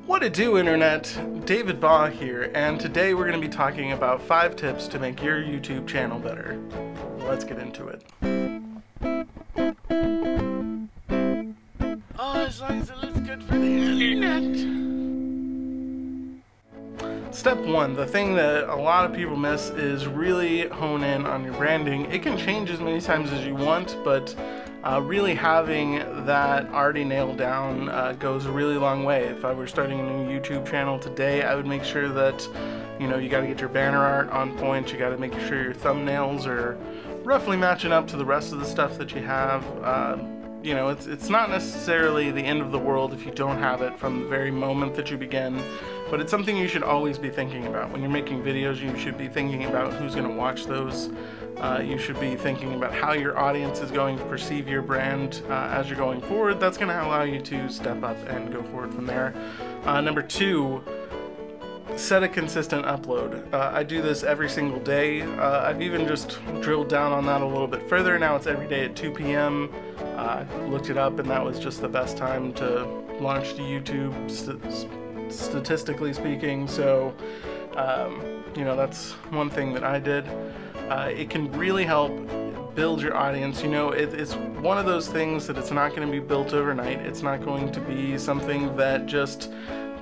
What it do, Internet? David Baugh here, and today we're going to be talking about 5 tips to make your YouTube channel better. Let's get into it. Oh, as long as it looks good for the Internet. Step 1, the thing that a lot of people miss is really hone in on your branding. It can change as many times as you want, but really having that already nailed down goes a really long way. If I were starting a new YouTube channel today, I would make sure that, you know, you got to get your banner art on point, you got to make sure your thumbnails are roughly matching up to the rest of the stuff that you have. You know, it's not necessarily the end of the world if you don't have it from the very moment that you begin, but it's something you should always be thinking about. When you're making videos, you should be thinking about who's going to watch those. You should be thinking about how your audience is going to perceive your brand as you're going forward. That's going to allow you to step up and go forward from there. Number 2, set a consistent upload. I do this every single day. I've even just drilled down on that a little bit further. Now it's every day at 2 p.m. I looked it up, and that was just the best time to launch to YouTube, statistically speaking. So, you know, that's one thing that I did. It can really help build your audience. You know, it's one of those things that it's not going to be built overnight. It's not going to be something that just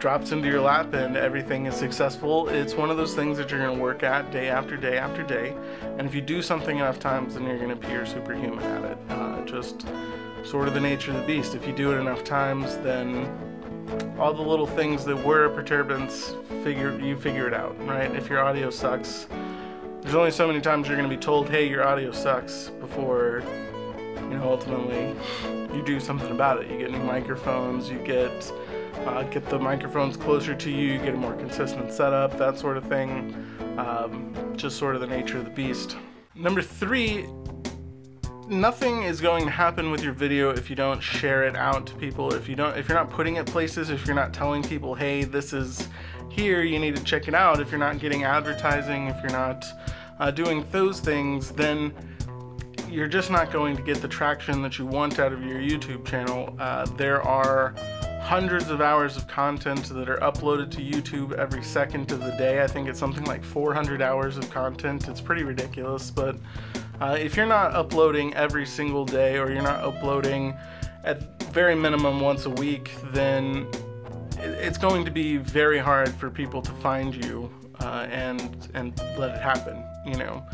drops into your lap and everything is successful. It's one of those things that you're going to work at day after day after day, and if you do something enough times, then you're going to appear superhuman at it. Just sort of the nature of the beast. If you do it enough times, then all the little things that were perturbance, you figure it out, right? If your audio sucks, there's only so many times you're going to be told, hey, your audio sucks, before, you know, ultimately you do something about it. You get new microphones, you get the microphones closer to you, you get a more consistent setup, that sort of thing. Just sort of the nature of the beast. Number 3, nothing is going to happen with your video if you don't share it out to people. If you're not putting it places, if you're not telling people, hey, this is here, you need to check it out. If you're not getting advertising, if you're not doing those things, then you're just not going to get the traction that you want out of your YouTube channel. There are hundreds of hours of content that are uploaded to YouTube every second of the day. I think it's something like 400 hours of content. It's pretty ridiculous, but if you're not uploading every single day, or you're not uploading at very minimum once a week, then it's going to be very hard for people to find you and let it happen, you know.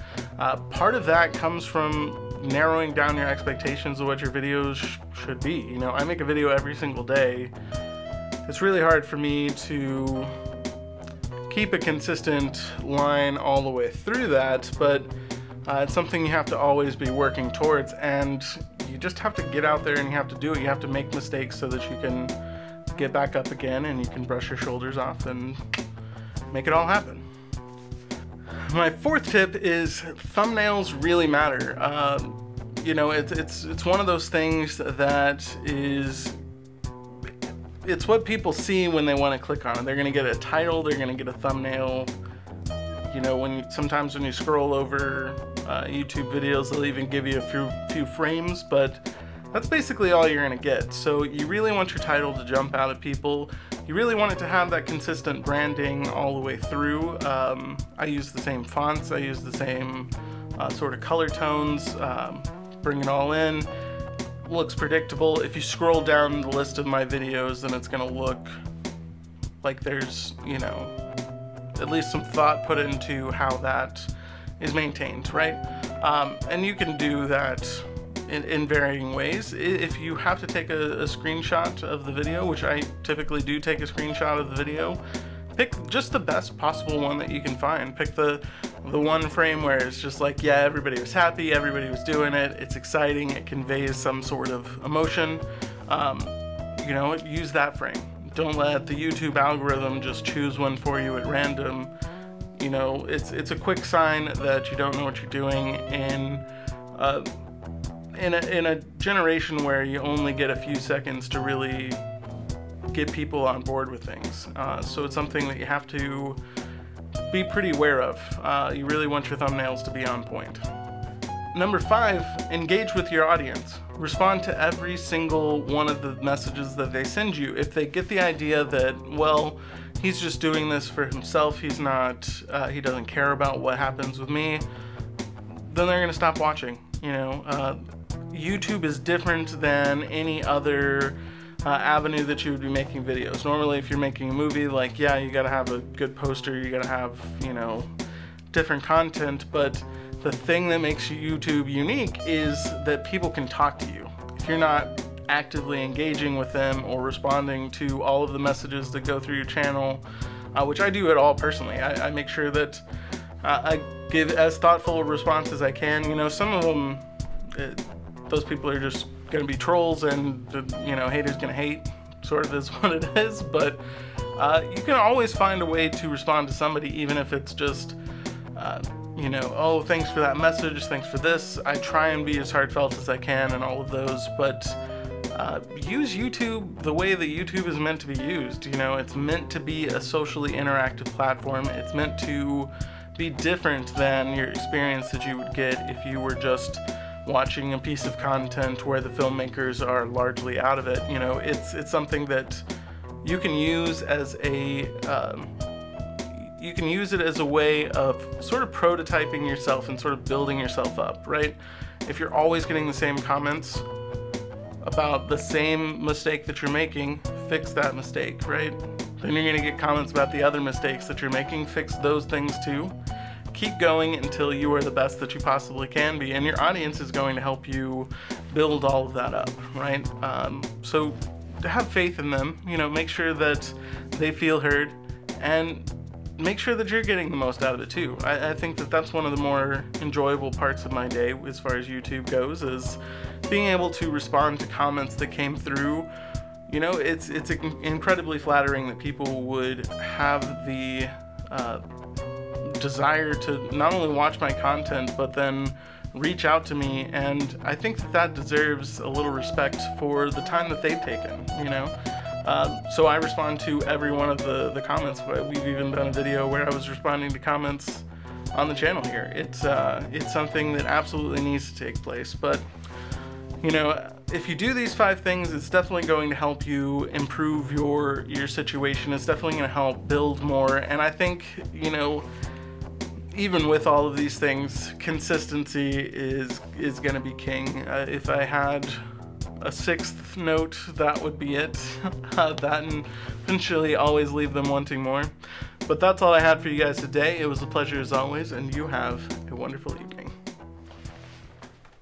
Part of that comes from narrowing down your expectations of what your videos should be. You know, I make a video every single day. It's really hard for me to keep a consistent line all the way through that, but it's something you have to always be working towards, and you just have to get out there and you have to do it. You have to make mistakes so that you can get back up again and you can brush your shoulders off and make it all happen. My 4th tip is thumbnails really matter. You know, it's one of those things that it's what people see when they want to click on it. They're going to get a title, they're going to get a thumbnail. You know, sometimes when you scroll over YouTube videos, they'll even give you a few frames, but that's basically all you're going to get. So you really want your title to jump out at people. You really want it to have that consistent branding all the way through. I use the same fonts, I use the same sort of color tones, bring it all in. Looks predictable. If you scroll down the list of my videos, then it's going to look like there's, you know, at least some thought put into how that is maintained, right? And you can do that in varying ways. If you have to take a screenshot of the video, which I typically do take a screenshot of the video, pick just the best possible one that you can find. Pick the one frame where it's just like, yeah, everybody was happy, everybody was doing it, it's exciting, it conveys some sort of emotion. You know, use that frame. Don't let the YouTube algorithm just choose one for you at random. You know, it's a quick sign that you don't know what you're doing in a generation where you only get a few seconds to really get people on board with things. So it's something that you have to be pretty aware of. You really want your thumbnails to be on point. Number 5, engage with your audience. Respond to every single one of the messages that they send you. If they get the idea that, well, he's just doing this for himself, he doesn't care about what happens with me, then they're gonna stop watching. You know, YouTube is different than any other avenue that you would be making videos. Normally, if you're making a movie, like, yeah, you gotta have a good poster, you gotta have, you know, different content, but the thing that makes YouTube unique is that people can talk to you. If you're not actively engaging with them or responding to all of the messages that go through your channel, which I do it all personally. I make sure that I give as thoughtful a response as I can. You know, some of them, those people are just gonna be trolls, and you know, haters gonna hate, sort of is what it is, but you can always find a way to respond to somebody, even if it's just you know, oh, thanks for that message, thanks for this. I try and be as heartfelt as I can and all of those, but use YouTube the way that YouTube is meant to be used. You know, it's meant to be a socially interactive platform. It's meant to be different than your experience that you would get if you were just watching a piece of content where the filmmakers are largely out of it. You know, it's something that you can use as a you can use it as a way of sort of prototyping yourself and sort of building yourself up, right? If you're always getting the same comments about the same mistake that you're making, fix that mistake, right? Then you're gonna get comments about the other mistakes that you're making, fix those things too. Keep going until you are the best that you possibly can be, and your audience is going to help you build all of that up, right? So have faith in them, you know, make sure that they feel heard, and make sure that you're getting the most out of it too. I think that that's one of the more enjoyable parts of my day as far as YouTube goes, is being able to respond to comments that came through. You know, it's incredibly flattering that people would have the desire to not only watch my content, but then reach out to me, and I think that that deserves a little respect for the time that they've taken, you know? So I respond to every one of the comments. We've even done a video where I was responding to comments on the channel here. It's something that absolutely needs to take place, but you know, if you do these 5 things, it's definitely going to help you improve your situation. It's definitely going to help build more, and I think, you know, even with all of these things, consistency is going to be king. If I had a 6th note, that would be it. That and eventually always leave them wanting more. But that's all I had for you guys today. It was a pleasure as always, and you have a wonderful evening.